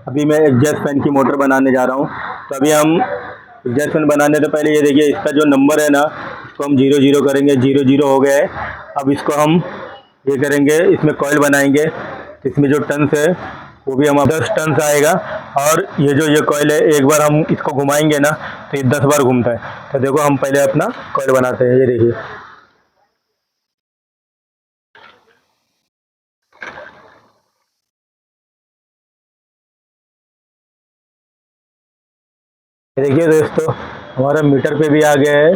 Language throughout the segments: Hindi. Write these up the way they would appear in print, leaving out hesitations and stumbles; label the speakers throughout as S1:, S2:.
S1: अभी मैं एग्जॉस्ट फैन की मोटर बनाने जा रहा हूँ। तो अभी हम एग्जॉस्ट फैन बनाने से पहले ये देखिए, इसका जो नंबर है ना, इसको हम 00 करेंगे। 00 हो गया है। अब इसको हम ये करेंगे, इसमें कॉइल बनाएंगे। तो इसमें जो टन्स है वो भी हम 10 टन्स आएगा। और ये कॉइल है, एक बार हम इसको घुमाएंगे ना तो ये 10 बार घूमता है। तो देखो, हम पहले अपना कॉइल बनाते हैं। ये देखिए, देखिए दोस्तों, हमारा मीटर पे भी आ गया है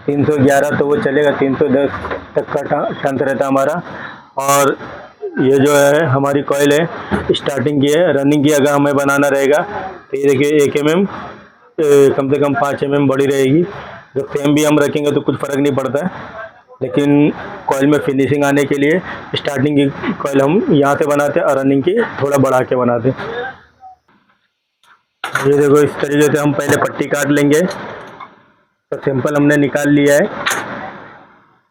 S1: 311। तो वो चलेगा, 310 तक का टन रहता है हमारा। और ये जो है हमारी कॉइल है, स्टार्टिंग की है। रनिंग की अगर हमें बनाना रहेगा तो ये देखिए 1 mm कम से कम 5 mm बड़ी रहेगी। जब सेम भी हम रखेंगे तो कुछ फ़र्क नहीं पड़ता है, लेकिन कॉइल में फिनिशिंग आने के लिए स्टार्टिंग की कॉइल हम यहाँ से बनाते हैं और रनिंग की थोड़ा बढ़ा के बनाते हैं। ये देखो, इस तरीके से हम पहले पट्टी काट लेंगे। तो सिंपल हमने निकाल लिया है।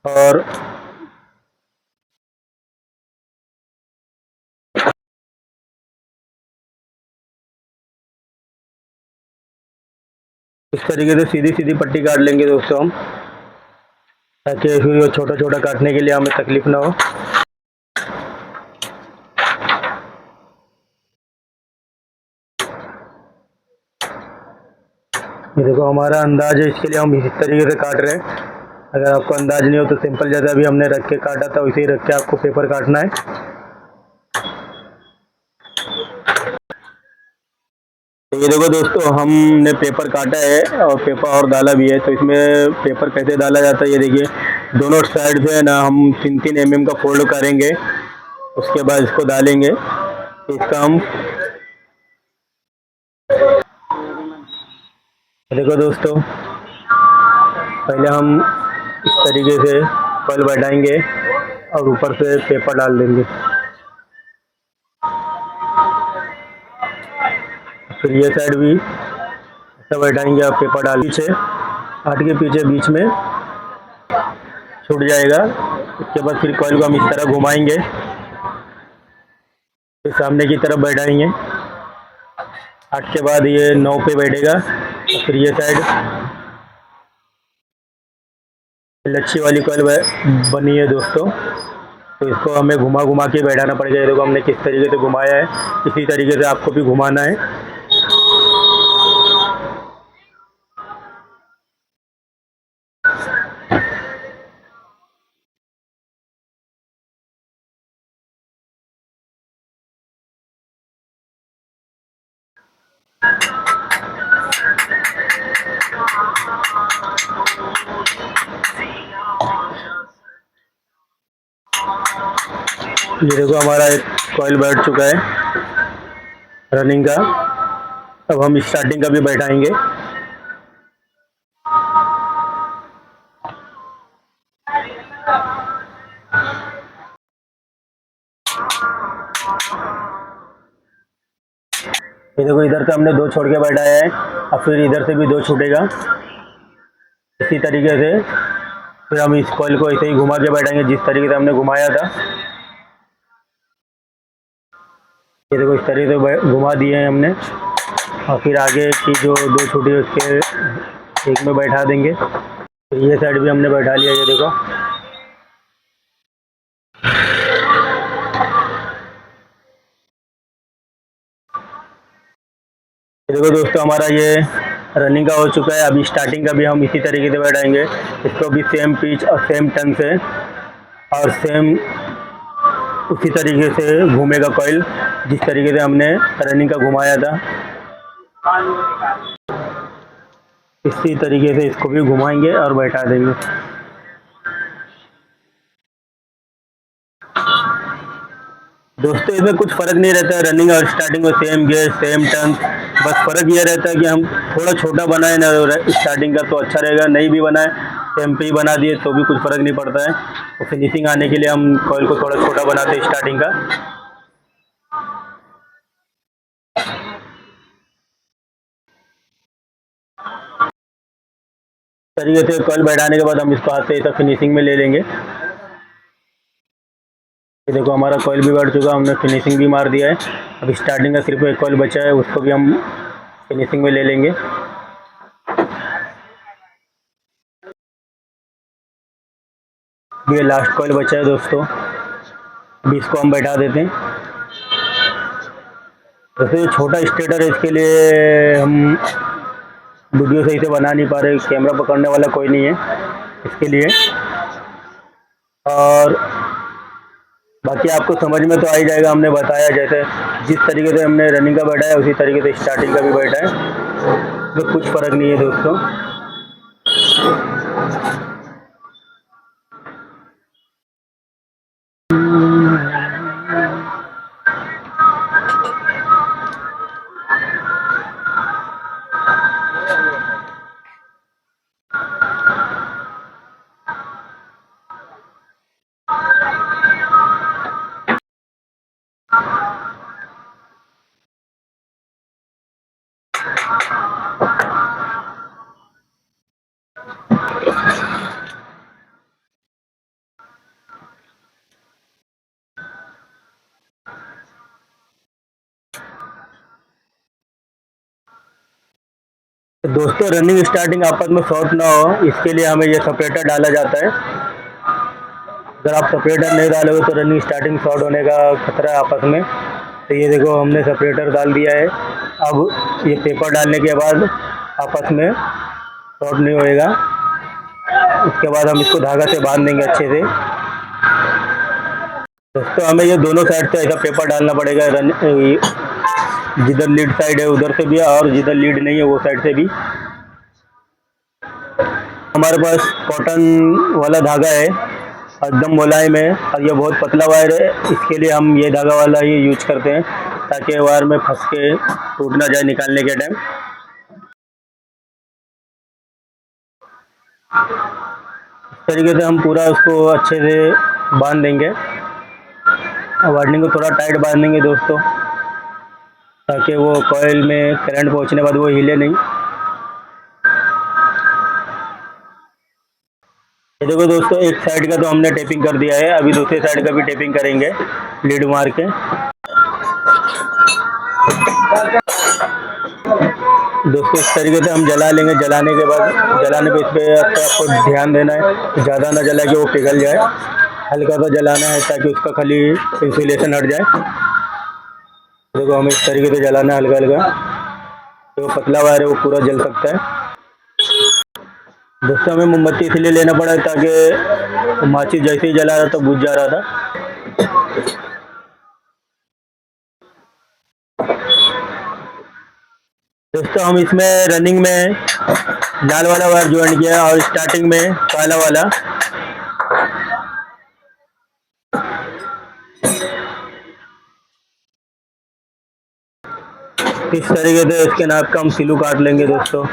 S1: और इस तरीके से सीधी सीधी पट्टी काट लेंगे दोस्तों हम, ताकि फिर छोटा छोटा काटने के लिए हमें तकलीफ ना हो। ये देखो, हमारा अंदाज है, इसके लिए हम इस तरीके से काट रहे हैं। अगर आपको अंदाज नहीं हो तो सिंपल जैसा अभी हमने रख के काटा था वैसे ही रख के आपको पेपर काटना है। तो ये देखो दोस्तों, हमने पेपर काटा है और पेपर और डाला भी है। तो इसमें पेपर कैसे डाला जाता है, ये देखिए, दोनों साइड से ना हम 3-3 mm का फोल्ड करेंगे। उसके बाद इसको डालेंगे। तो इसका हम देखो दोस्तों, पहले हम इस तरीके से फल बैठाएंगे और ऊपर से पेपर डाल देंगे। फिर ये साइड भी ऐसा बैठाएंगे और पेपर डाल पीछे, आठ के पीछे बीच में छूट जाएगा। उसके बाद फिर कॉइल को हम इस तरह घुमाएंगे, फिर सामने की तरफ बैठाएंगे। 8 के बाद ये 9 पे बैठेगा। फिर ये साइड लच्छी वाली कॉइल बनी है दोस्तों। तो इसको हमें घुमा घुमा के बैठाना पड़ेगा। ये देखो, हमने किस तरीके से घुमाया है, इसी तरीके से आपको भी घुमाना है। ये देखो, हमारा एक कॉइल बैठ चुका है रनिंग का। अब हम स्टार्टिंग का भी बैठाएंगे। ये देखो, इधर से हमने 2 छोड़ के बैठाया है और फिर इधर से भी 2 छूटेगा। इसी तरीके से फिर हम इस कॉइल को ऐसे ही घुमा के बैठाएंगे जिस तरीके से हमने घुमाया था। ये देखो, इस तरीके से घुमा दिए हैं हमने। और फिर आगे की जो 2 छुट्टी है उसके एक में बैठा देंगे। तो ये साइड भी हमने बैठा लिया। ये देखो, दोस्तों, हमारा ये रनिंग का हो चुका है। अभी स्टार्टिंग का भी हम इसी तरीके से बैठाएंगे। इसको भी सेम पिच और सेम टन से और सेम उसी तरीके से घूमेगा कॉइल जिस तरीके से हमने रनिंग का घुमाया था। इसी तरीके से इसको भी घुमाएंगे और बैठा देंगे। दोस्तों, इसमें कुछ फ़र्क नहीं रहता है, रनिंग और स्टार्टिंग में सेम गेज सेम टर्न। बस फ़र्क ये रहता है कि हम थोड़ा छोटा बनाए ना स्टार्टिंग का तो अच्छा रहेगा, नहीं भी बनाए सेम पे ही बना दिए तो भी कुछ फ़र्क नहीं पड़ता है। और फिनिशिंग आने के लिए हम कॉइल को थोड़ा छोटा बनाते हैं स्टार्टिंग का। तरीके से कॉइल बैठाने के बाद हम इसको हाथ से ऐसा फिनिशिंग में ले लेंगे। ये देखो हमारा कॉइल भी बढ़ चुका, हमने फिनिशिंग भी मार दिया है। अभी स्टार्टिंग का सिर्फ एक कॉइल बचा है, उसको भी हम फिनिशिंग में ले लेंगे। ये लास्ट कॉइल बचा है दोस्तों, अभी इसको हम बैठा देते हैं। वैसे छोटा स्टेटर है, इसके लिए हम वीडियो सही से बना नहीं पा रहे, कैमरा पकड़ने वाला कोई नहीं है इसके लिए। और बाकी आपको समझ में तो आ ही जाएगा, हमने बताया जैसे जिस तरीके से हमने रनिंग का बैठा है उसी तरीके से स्टार्टिंग का भी बैठा है, तो कुछ फ़र्क नहीं है दोस्तों। दोस्तों रनिंग स्टार्टिंग आपस में शॉर्ट ना हो, इसके लिए हमें ये सेपरेटर डाला जाता है। अगर आप सेपरेटर नहीं डालोगे तो रनिंग स्टार्टिंग शॉर्ट होने का खतरा है आपस में। तो ये देखो हमने सेपरेटर डाल दिया है। अब ये पेपर डालने के बाद आपस में शॉर्ट नहीं होएगा। उसके बाद हम इसको धागा से बांध देंगे अच्छे से। दोस्तों हमें ये दोनों साइड से ऐसा पेपर डालना पड़ेगा, जिधर लीड साइड है उधर से भी और जिधर लीड नहीं है वो साइड से भी। हमारे पास कॉटन वाला धागा है, एकदम मुलायम है, और ये बहुत पतला वायर है, इसके लिए हम ये धागा वाला ही यूज करते हैं ताकि वायर में फंस के टूट ना जाए निकालने के टाइम। इस तरीके से हम पूरा उसको अच्छे से बांध देंगे। वायरिंग को थोड़ा टाइट बांधेंगे दोस्तों, ताकि वो कॉइल में करंट पहुंचने के बाद वो हिले नहीं। ये देखो दोस्तों एक साइड का तो हमने टेपिंग कर दिया है, अभी दूसरे साइड का भी टेपिंग करेंगे लीड मार के। दोस्तों इस तरीके से हम जला लेंगे। जलाने के बाद जलाने पे इस पर आपको ध्यान देना है, ज़्यादा ना जला के वो पिघल जाए, हल्का सा जलाना है ताकि उसका खाली इंसुलेशन हट जाए। देखो हमें इस तरीके से जलाना है हल्का हल्का, तो पतला वायर है वो पूरा जल सकता है। दोस्तों हमें मोमबत्ती इसलिए लेना पड़ा ताकि माचिस जैसे ही जला रहा था बुझ जा रहा था। दोस्तों हम इसमें रनिंग में लाल वाला वायर ज्वाइन किया और स्टार्टिंग में काला वाला। इस तरीके से इसके नाप का हम सिलू काट लेंगे दोस्तों।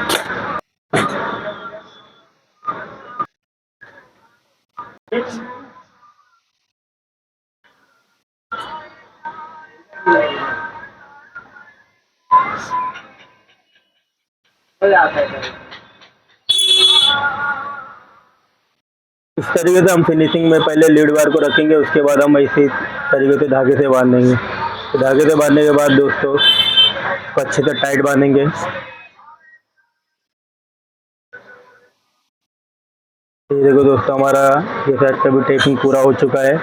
S1: इस तरीके से हम फिनिशिंग में पहले लीड वायर को रखेंगे, उसके बाद हम इसी तरीके से धागे से बांधेंगे। तो धागे से बांधने के बाद दोस्तों अच्छे से टाइट बांधेंगे। ये देखो दोस्तों हमारा ये साइड का भी टेपिंग पूरा हो चुका है।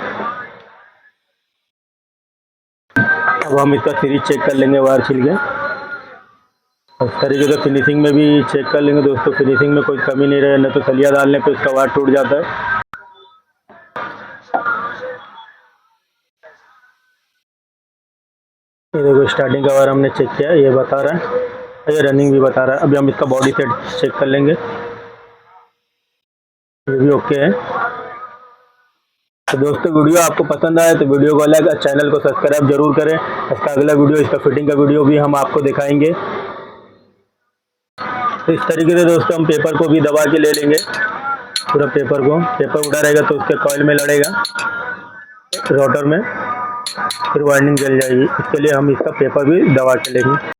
S1: अब हम इसका सीरीज चेक कर लेंगे वायर छिल के। इस तरीके से फिनिशिंग में भी चेक कर लेंगे दोस्तों, फिनिशिंग में कोई कमी नहीं रहे, न तो सलिया डालने पे इसका वायर टूट जाता है। ये देखो स्टार्टिंग का वायर हमने चेक किया, ये बता रहा है, ये रनिंग भी बता रहा है। अभी हम इसका बॉडी सेट चेक कर लेंगे, ये भी ओके है। तो दोस्तों वीडियो आपको पसंद आए तो वीडियो को लाइक और चैनल को सब्सक्राइब जरूर करें। इसका अगला वीडियो, इसका फिटिंग का वीडियो भी हम आपको दिखाएंगे। तो इस तरीके से दोस्तों हम पेपर को भी दबा के ले लेंगे, पूरा पेपर को। पेपर उड़ा रहेगा तो उसके कॉइल में लड़ेगा रोटर में, फिर वाइंडिंग जल जाएगी। इसके लिए हम इसका पेपर भी दबा के लेंगे।